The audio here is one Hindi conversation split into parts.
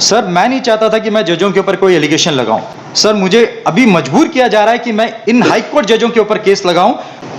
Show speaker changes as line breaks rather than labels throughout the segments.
सर मैं नहीं चाहता था कि मैं जजों के ऊपर कोई एलिगेशन लगाऊं। सर मुझे अभी मजबूर किया जा रहा है कि मैं इन हाई कोर्ट जजों के ऊपर केस लगाऊं।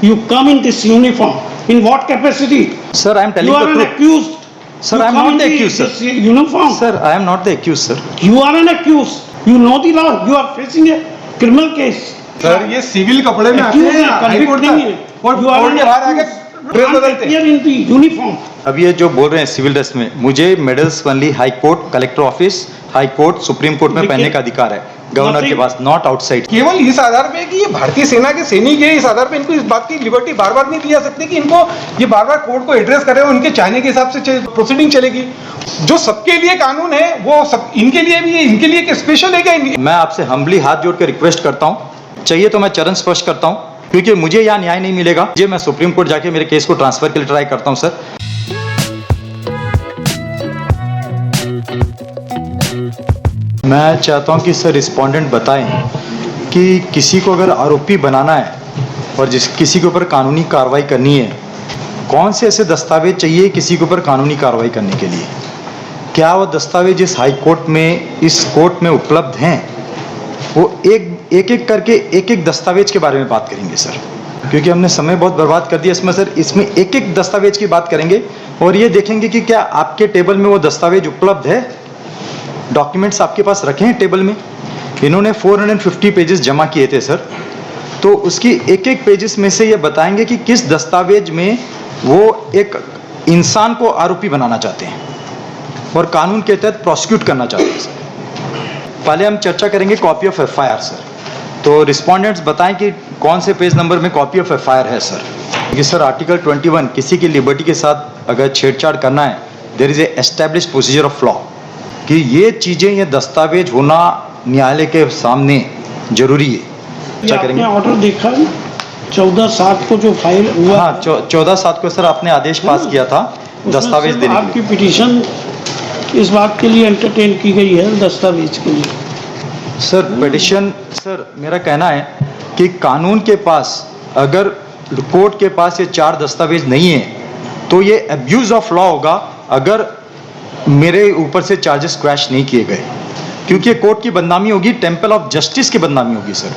You come in this uniform. In what capacity?
Sir I M
You
telling
are
the
an
truth.
accused.
Sir,
You
I am
come
not
in
the accused,
this
sir.
uniform.
Sir I am not the accused sir.
You are an accused. You know the law. You are facing a criminal case.
Sir ये सिविल कपड़े में आते
Accused
हैं
है,
हाई
convict
कोर्ट
नहीं है.
तक और
You are
कोर्ट
an
के बाहर आके
accused.
ड्रेस
Can't
बदलते हैं।
appear in the uniform.
अब ये जो बोल रहे हैं सिविल ड्रेस में, मुझे medals only high court, collector office, high court, supreme court में
लेकिन-
पहनने का अधिकार है गवर्नर के
Nothing-
पास, नॉट आउटसाइड।
केवल इस आधार पे कि ये भारतीय सेना के सैनिक है, इस आधार पे इनको इस बात की लिबर्टी बार बार नहीं दी जा सकती कि इनको ये बार बार कोर्ट को एड्रेस करे और उनके चाहने के हिसाब से प्रोसीडिंग चलेगी। जो सबके लिए कानून है वो सब इनके लिए भी है, इनके लिए एक स्पेशल है क्या?
मैं आपसे हम्बली हाथ जोड़ कर रिक्वेस्ट करता हूँ, चाहिए तो मैं चरण स्पर्श करता हूँ, क्योंकि मुझे यहाँ न्याय नहीं मिलेगा। ये मैं सुप्रीम कोर्ट जाके मेरे केस को ट्रांसफर के लिए ट्राई करता हूँ सर। मैं चाहता हूँ कि सर रिस्पोंडेंट बताएं कि किसी को अगर आरोपी बनाना है और किसी के ऊपर कानूनी कार्रवाई करनी है, कौन से ऐसे दस्तावेज चाहिए किसी के ऊपर कानूनी कार्रवाई करने के लिए? क्या वो दस्तावेज इस हाई कोर्ट में, इस कोर्ट में उपलब्ध हैं? वो एक करके एक दस्तावेज के बारे में बात करेंगे सर, क्योंकि हमने समय बहुत बर्बाद कर दिया इसमें सर। इसमें एक दस्तावेज की बात करेंगे और ये देखेंगे कि क्या आपके टेबल में वो दस्तावेज उपलब्ध है, डॉक्यूमेंट्स आपके पास रखे हैं टेबल में। इन्होंने 450 पेजेस जमा किए थे सर, तो उसकी एक पेजेस में से ये बताएंगे कि किस दस्तावेज में वो एक इंसान को आरोपी बनाना चाहते हैं और कानून के तहत प्रोसिक्यूट करना चाहते हैं सर। पहले हम चर्चा करेंगे कॉपी ऑफ एफआईआर सर। तो रिस्पोंडेंट्स बताएं कि कौन से पेज नंबर में कॉपी ऑफ एफआईआर है सर। कि सर आर्टिकल 21, किसी की लिबर्टी के साथ अगर छेड़छाड़ करना है, there is a established procedure of law, कि ये चीज़ें, ये दस्तावेज होना न्यायालय के सामने जरूरी है।
ये आपने ऑर्डर देखा 14/7 को जो फाइल हुआ।
हाँ, 14/7 को सर आपने आदेश पास किया था दस्तावेज देने के
आपकी
लिए।
पिटीशन इस बात के लिए एंटरटेन की गई है, दस्तावेज के लिए।
सर पिटिशन, सर मेरा कहना है कि कानून के पास, अगर कोर्ट के पास ये 4 दस्तावेज नहीं है तो ये अब्यूज ऑफ लॉ होगा अगर मेरे ऊपर से चार्जेस क्रैश नहीं किए गए, क्योंकि कोर्ट की बदनामी होगी, टेम्पल ऑफ जस्टिस की बदनामी होगी सर।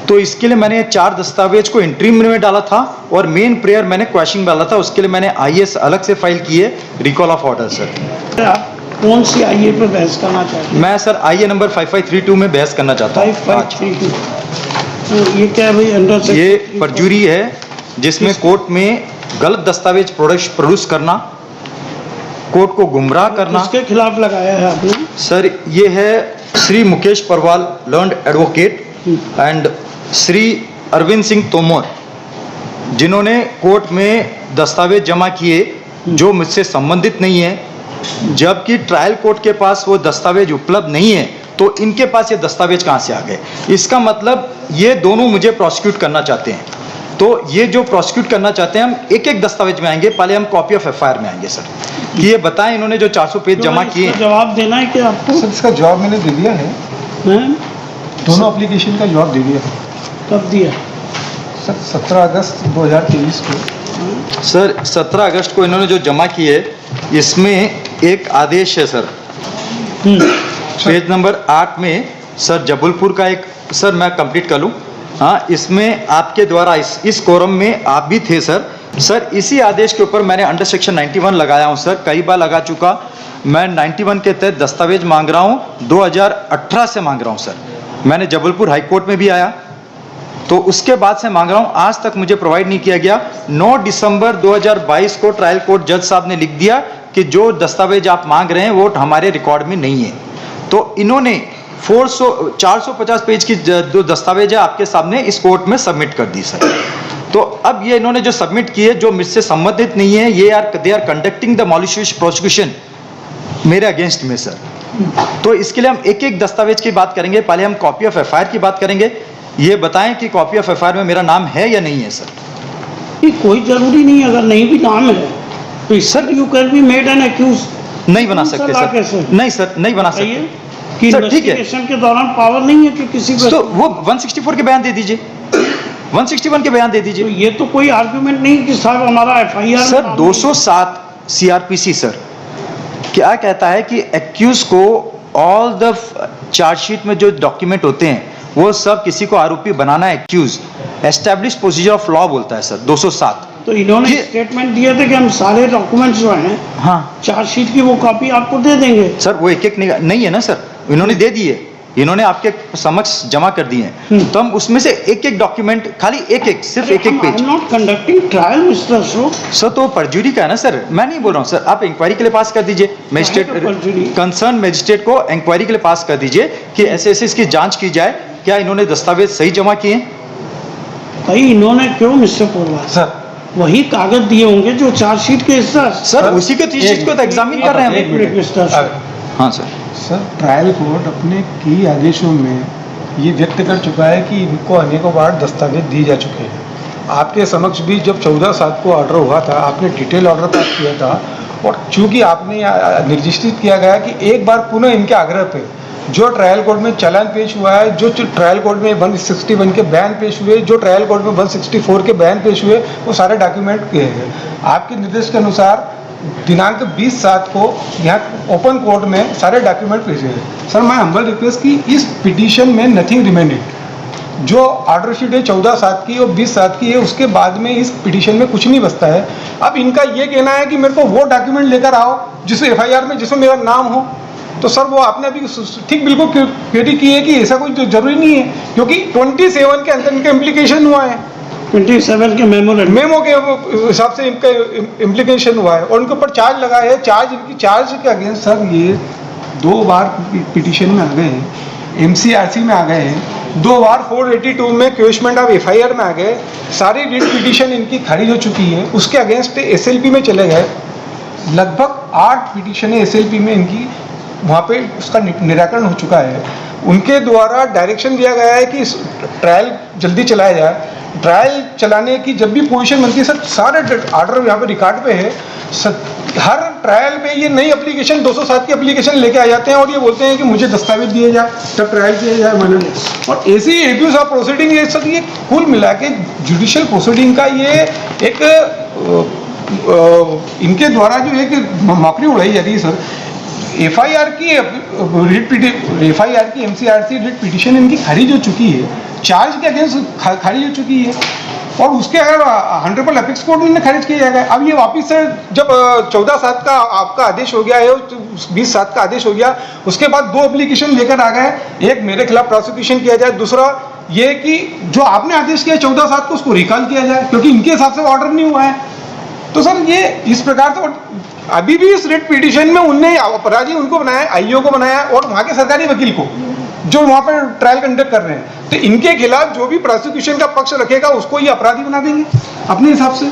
तो इसके लिए मैंने 4 दस्तावेज को इंट्रीम में डाला था और मेन प्रेयर मैंने क्वेश्चन डाला था, उसके लिए मैंने आईएएस अलग से फाइल की है, रिकॉल ऑफ ऑर्डर सर।
आप कौन सी आईए पर बहस करना चाहते हैं?
मैं सर आईए नंबर 5532 में बहस करना चाहता हूँ।
5532। तो ये क्या है भाई? अंडर
ये परजुरी है जिसमें कोर्ट में गलत दस्तावेज प्रोड्यूस करना, कोर्ट को गुमराह करना।
किसके खिलाफ लगाया है आपने?
सर ये है Shri Mukesh Parwal, learned advocate, and Shri Arvind Singh Tomar, जिन्होंने कोर्ट में दस्तावेज जमा किए जो मुझसे संबंधित नहीं है, जबकि ट्रायल कोर्ट के पास वो दस्तावेज उपलब्ध नहीं है, तो इनके पास ये दस्तावेज कहाँ से आ गए? इसका मतलब ये दोनों मुझे प्रोसिक्यूट करना चाहते हैं। तो ये जो प्रोसिक्यूट करना चाहते हैं, हम एक दस्तावेज में आएंगे, पहले हम कॉपी ऑफ एफआईआर में आएंगे सर, कि ये बताएं इन्होंने जो 400 पेज जमा किए।
जवाब देना है क्या आपको?
सर इसका जवाब मैंने दे दिया है,
हैं?
दोनों एप्लीकेशन का जवाब दे दिया है
कब दिया?
सर 17 अगस्त 2023 को।
सर 17 अगस्त को इन्होंने जो जमा किए, इसमें एक आदेश है सर, पेज नंबर 8 में सर, जबलपुर का एक, सर मैं कंप्लीट कर लूँ। हाँ, इसमें आपके द्वारा इस कोरम में आप भी थे सर। सर इसी आदेश के ऊपर मैंने अंडर सेक्शन 91 लगाया हूँ सर, कई बार लगा चुका। मैं 91 के तहत दस्तावेज मांग रहा हूँ, 2018 से मांग रहा हूँ सर। मैंने जबलपुर हाई कोर्ट में भी आया, तो उसके बाद से मांग रहा हूँ, आज तक मुझे प्रोवाइड नहीं किया गया। 9 दिसंबर 2022 को ट्रायल कोर्ट जज साहब ने लिख दिया कि जो दस्तावेज आप मांग रहे हैं वो हमारे रिकॉर्ड में नहीं है। तो इन्होंने 450 पेज की जो दस्तावेज है आपके सामने इस कोर्ट में सबमिट कर दी सर। तो अब ये इन्होंने जो सबमिट किए, जो मुझसे संबंधित नहीं है, ये they are conducting the malicious prosecution मेरे अगेंस्ट में सर। तो इसके लिए हम एक दस्तावेज की बात करेंगे। पहले हम कॉपी ऑफ एफआईआर की बात करेंगे। ये बताएं कि कॉपी ऑफ एफआईआर में मेरा नाम है या नहीं है सर।
ये कोई जरूरी नहीं, अगर नहीं भी नाम है तो sir you can be made an accused.
नहीं बना सकते सर, नहीं सर, नहीं बना सकते
कि
सर, ठीक है।
इन्वेस्टिगेशन के दौरान पावर नहीं है कि किसी को,
तो वो 164 के बयान दे दीजिए, 161 के बयान दे
तो
दीजिए
ये तो कोई आर्गुमेंट नहीं कि साहब हमारा एफआईआर
सर। 207 सीआरपीसी सर, क्या कहता है कि एक्यूज को ऑल द चार्जशीट में जो डॉक्यूमेंट होते हैं वो सब किसी को आरोपी बनाना है accused establish procedure of law बोलता है सर 207।
तो इन्होंने
ये-
स्टेटमेंट दिया था कि हम सारे डॉक्यूमेंट्स जो हैं
हाँ
चार्जशीट की वो कॉपी आपको दे देंगे।
सर वो एक एक नहीं है ना सर, इन्होंने दे दिए, इन्होंने आपके समक्ष जमा कर दिए हैं, तो हम उसमें से एक एक डॉक्यूमेंट खाली एक सिर्फ एक page.
Not conducting trial mister Ashok.
Sir तो परजुरी का है ना सर, मैं नहीं बोल रहा हूँ सर, आप इंक्वायरी के लिए पास कर दीजिए
परजुरी?
मजिस्ट्रेट कंसर्न मजिस्ट्रेट को इंक्वायरी के लिए पास कर दीजिए कि ऐसे ऐसे इसकी जांच की जाए, क्या इन्होंने दस्तावेज सही जमा किए।
भाई इन्होंने क्यों मिस्टर पोलवाल
सर
वही कागज दिए होंगे जो चार्जशीट के हिस्सा।
सर उसी के चीज को तो एग्जामिन कर रहे हैं
एक
हम।
Minute mister Ashok.
हाँ सर।
सर ट्रायल कोर्ट अपने कई आदेशों में ये व्यक्त कर चुका है कि इनको अनेकों बार दस्तावेज दिए जा चुके हैं।
आपके समक्ष भी जब 14/7 को ऑर्डर हुआ था, आपने डिटेल ऑर्डर पास किया था, और चूंकि आपने निर्दिष्टित किया गया कि एक बार पुनः इनके आग्रह पे जो ट्रायल कोर्ट में चालान पेश हुआ है, जो ट्रायल कोर्ट में 161 के बयान पेश हुए, जो ट्रायल कोर्ट में 164 के बयान पेश हुए, वो सारे डॉक्यूमेंट किए गए। आपके निर्देश के अनुसार दिनांक 20/7 को यहाँ ओपन कोर्ट में सारे डॉक्यूमेंट पेश हुए। सर मैं हम्बल रिक्वेस्ट की इस पिटीशन में नथिंग रिमेंडेड, जो ऑर्डर शीट है 14/7 की और 20/7 की है, उसके बाद में इस पिटीशन में कुछ नहीं बचता है। अब इनका ये कहना है कि मेरे को वो डॉक्यूमेंट लेकर आओ जिस FIR में जिसमें मेरा नाम हो, तो सर वो आपने अभी ठीक बिल्कुल क्लियरिटी की है कि ऐसा कोई जरूरी नहीं है, क्योंकि 27 के अंदर इनका इम्प्लीकेशन हुआ है,
27 के मेमोरेंडम
मेमो के हिसाब से इनका इम्प्लीकेशन हुआ है और उनके ऊपर चार्ज लगा है। इनकी चार्ज के अगेंस्ट
सर ये 2 बार पिटीशन में आ गए हैं, MCRC में आ गए हैं,
2 बार 482 में क्वेश्चन ऑफ FIR में आ गए, सारी रिट पिटीशन इनकी खारिज हो चुकी है, उसके अगेंस्ट SLP में चले गए। लगभग 8 पिटीशन SLP में इनकी वहाँ पे उसका निराकरण हो चुका है। उनके द्वारा डायरेक्शन दिया गया है कि ट्रायल जल्दी चलाया जाए। ट्रायल चलाने की जब भी पोजीशन बनती है सर, सारे ऑर्डर यहाँ पे रिकॉर्ड पे है, हर ट्रायल में ये नई एप्लीकेशन 207 की एप्लीकेशन लेके आ जाते हैं और ये बोलते हैं कि मुझे दस्तावेज दिए जाए तब ट्रायल किया जाए माननीय। और ऐसी एब्यूज ऑफ प्रोसीडिंग ये सब, ये कुल मिला के जुडिशियल प्रोसीडिंग का ये एक इनके द्वारा जो एक मौकरी उड़ाई जा रही है सर। FIR की MCRC रिट पिटीशन इनकी खारिज हो चुकी है, चार्ज के अगेंस्ट खारिज हो चुकी है, और उसके अगर ऑनरेबल अपेक्स कोर्ट में खारिज किया जाएगा। अब ये वापस से जब 14/7 का आपका आदेश हो गया है, 20/7 का आदेश हो गया, उसके बाद 2 एप्लीकेशन लेकर आ गए, एक मेरे खिलाफ प्रोसिक्यूशन किया जाए, दूसरा ये कि जो आपने आदेश किया 14/7 को उसको रिकॉल किया जाए, क्योंकि इनके हिसाब से ऑर्डर नहीं हुआ है। तो सर ये इस प्रकार से अभी भी इस रिट पिटीशन में उनने अपराधी उनको बनाया, IO को बनाया और वहाँ के सरकारी वकील को, जो वहाँ पर ट्रायल कंडक्ट कर रहे हैं, तो इनके खिलाफ जो भी प्रोसिक्यूशन का पक्ष रखेगा उसको ये अपराधी बना देंगे अपने हिसाब से।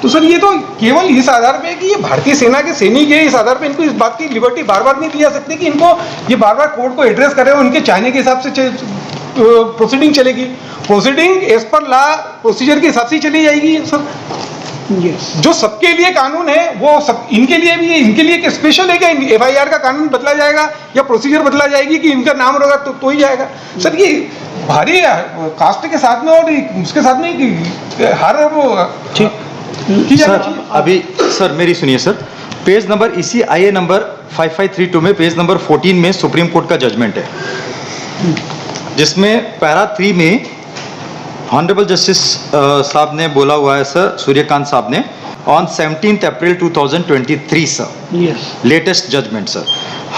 तो सर ये तो केवल इस आधार पे कि ये भारतीय सेना के सैनिक है, इस आधार पे इनको इस बात की लिबर्टी बार बार नहीं दी जा सकती कि इनको ये बार बार कोर्ट को एड्रेस करे, उनके चाहने के हिसाब से प्रोसीडिंग चलेगी। Proceeding as per law procedure के हिसाब से चली जाएगी सर। जो सबके लिए कानून है वो सब इनके लिए भी है। इनके लिए एक स्पेशल है कि FIR का कानून बदला जाएगा या प्रोसीजर बदला जाएगी कि इनका नाम होगा तो ही जाएगा सर। ये भारी कास्ट के साथ में और उसके साथ में हर वो की जाना
सर
चाहिए।
अभी सर मेरी सुनिए सर, पेज नंबर इसी IA नंबर 5532 में पेज नंबर 14 में सुप्रीम कोर्ट का जजमेंट है, जिसमें पैरा 3 में ऑनरेबल जस्टिस साहब ने बोला हुआ है सर, सूर्यकांत साहब ने, on 17 April 2023 sir, latest judgement sir.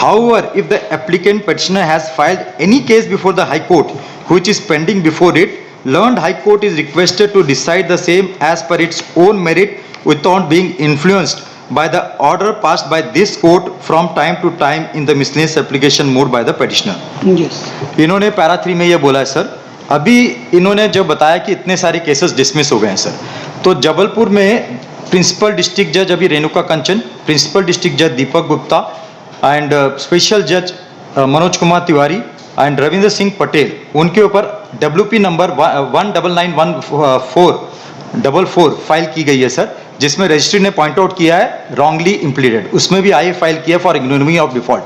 However, if the applicant petitioner has filed any case before the High Court which is pending before it, learned High Court is requested to decide the same as per its own merit without being influenced by the order passed by this court from time to time in the miscellaneous application mode by the petitioner. इन्होंने पैरा 3 में ये बोला है सर। अभी इन्होंने जो बताया कि इतने सारे केसेस डिसमिस हो गए हैं सर, तो जबलपुर में प्रिंसिपल डिस्ट्रिक्ट जज अभी रेणुका कंचन, प्रिंसिपल डिस्ट्रिक्ट जज दीपक गुप्ता एंड स्पेशल जज मनोज कुमार तिवारी एंड रविंद्र सिंह पटेल, उनके ऊपर WP नंबर 1991444 फाइल की गई है सर, जिसमें रजिस्ट्री ने पॉइंट आउट किया है रॉन्गली इम्प्लीडेड, उसमें भी IA फाइल किया फॉर इग्नोमी ऑफ डिफॉल्ट।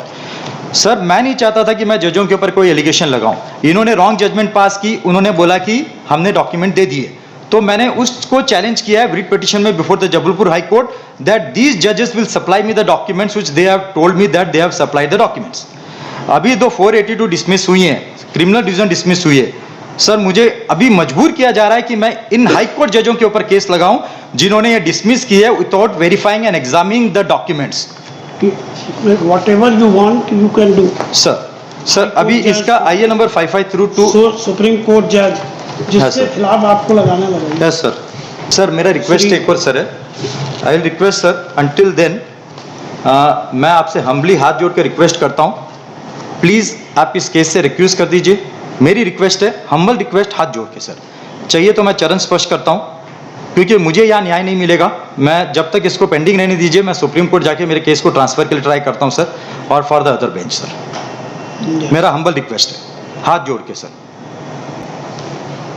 सर मैं नहीं चाहता था कि मैं जजों के ऊपर कोई एलिगेशन लगाऊं, इन्होंने रॉन्ग जजमेंट पास की, उन्होंने बोला कि हमने डॉक्यूमेंट दे दिए, तो मैंने उसको चैलेंज किया है रिट पिटिशन में before the Jabalpur high court that these जजेस will supply me the documents which they have told me that they have supplied the documents. अभी दो 482 डिसमिस हुई हैं, क्रिमिनल डिवीजन डिसमिस हुई है। सर मुझे अभी मजबूर किया जा रहा है कि मैं इन हाई कोर्ट जजों के ऊपर केस लगाऊं जिन्होंने ये डिसमिस की है without verifying and examining the documents.
Whatever you want, you can do.
Sir अभी इसका आईए नंबर 5532
So सुप्रीम कोर्ट जज
हाँ,
जिसके
सर।
खिलाफ आपको लगाना लगा।
Yes sir. सर मेरा रिक्वेस्ट एक और सर है, I will request sir until then मैं आपसे हम्बली हाथ जोड़ कर रिक्वेस्ट करता हूँ, प्लीज़ आप इस केस से रिक्यूज कर दीजिए। मेरी रिक्वेस्ट है, हम्बल रिक्वेस्ट हाथ जोड़ के सर। चाहिए तो मैं चरण स्पर्श करता हूँ, क्योंकि मुझे यहाँ न्याय नहीं मिलेगा। मैं जब तक इसको पेंडिंग रहने दीजिए, मैं सुप्रीम कोर्ट जाके मेरे केस को ट्रांसफर के लिए ट्राई करता हूँ सर, और for the other bench sir. मेरा हम्बल रिक्वेस्ट है हाथ जोड़ के सर,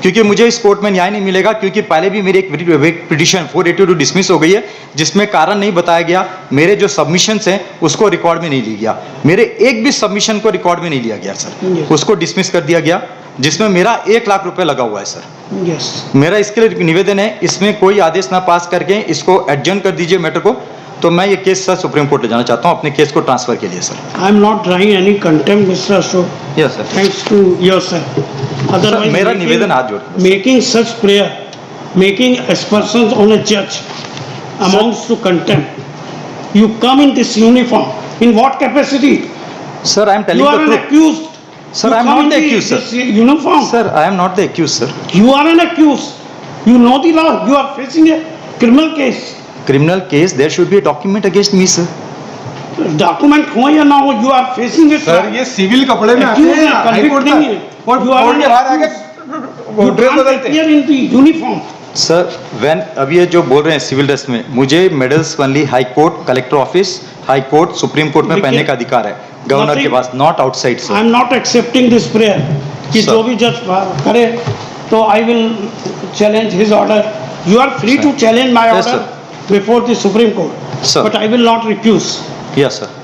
क्योंकि मुझे इस कोर्ट में न्याय नहीं मिलेगा। क्योंकि पहले भी मेरी एक पिटीशन 482 डिसमिस हो गई है जिसमें कारण नहीं बताया गया। मेरे जो सबमिशंस हैं उसको रिकॉर्ड में नहीं लिया गया, मेरे एक भी सबमिशन को रिकॉर्ड में नहीं लिया गया सर, उसको डिसमिस कर दिया गया, जिसमें मेरा 1 लाख रुपए लगा हुआ है सर।
Yes.
मेरा इसके लिए निवेदन है, इसमें कोई आदेश ना पास करके इसको एडजर्न कर दीजिए मैटर को। तो मैं ये केस सर सुप्रीम कोर्ट ले जाना चाहता हूँ अपने केस को ट्रांसफर के लिए sir.
I am not trying any contempt, Mr. Ashok.
Yes sir.
Thanks to yourself. Otherwise,
मेरा निवेदन हाथ जोड़ के।
making such prayer, making aspersions on a judge amounts to contempt. You come in this uniform. In what capacity?
Sir I M
You
telling
are
the
an
truth.
accused.
Sir,
You
I am
come
not the
in
accused,
this uniform.
Sir I am not the accused sir.
You are an accused. You know the law. You are facing a criminal case.
Criminal case there should be a document against me sir.
Document हो या ना हो, you are facing it.
Sir ये सिविल कपड़े में आते हैं हाई कोर्ट
नहीं है।
तक, और
You are
कोर्ट के
an
बाहर आके वो ड्रेस बदलते हैं।
इन दी यूनिफॉर्म।
सर व्हेन अब ये जो बोल रहे हैं सिविल ड्रेस में, मुझे medals only high court, collector office, high court, supreme court में
देखिए,
पहनने का अधिकार है गवर्नर के पास, not outside
I
sir.
Am not accepting this prayer कि
Sir.
जो भी जज करे तो I will challenge his order. You are free to challenge my
Yes,
order before the supreme court,
Sir.
But I will not refuse.
Yes sir.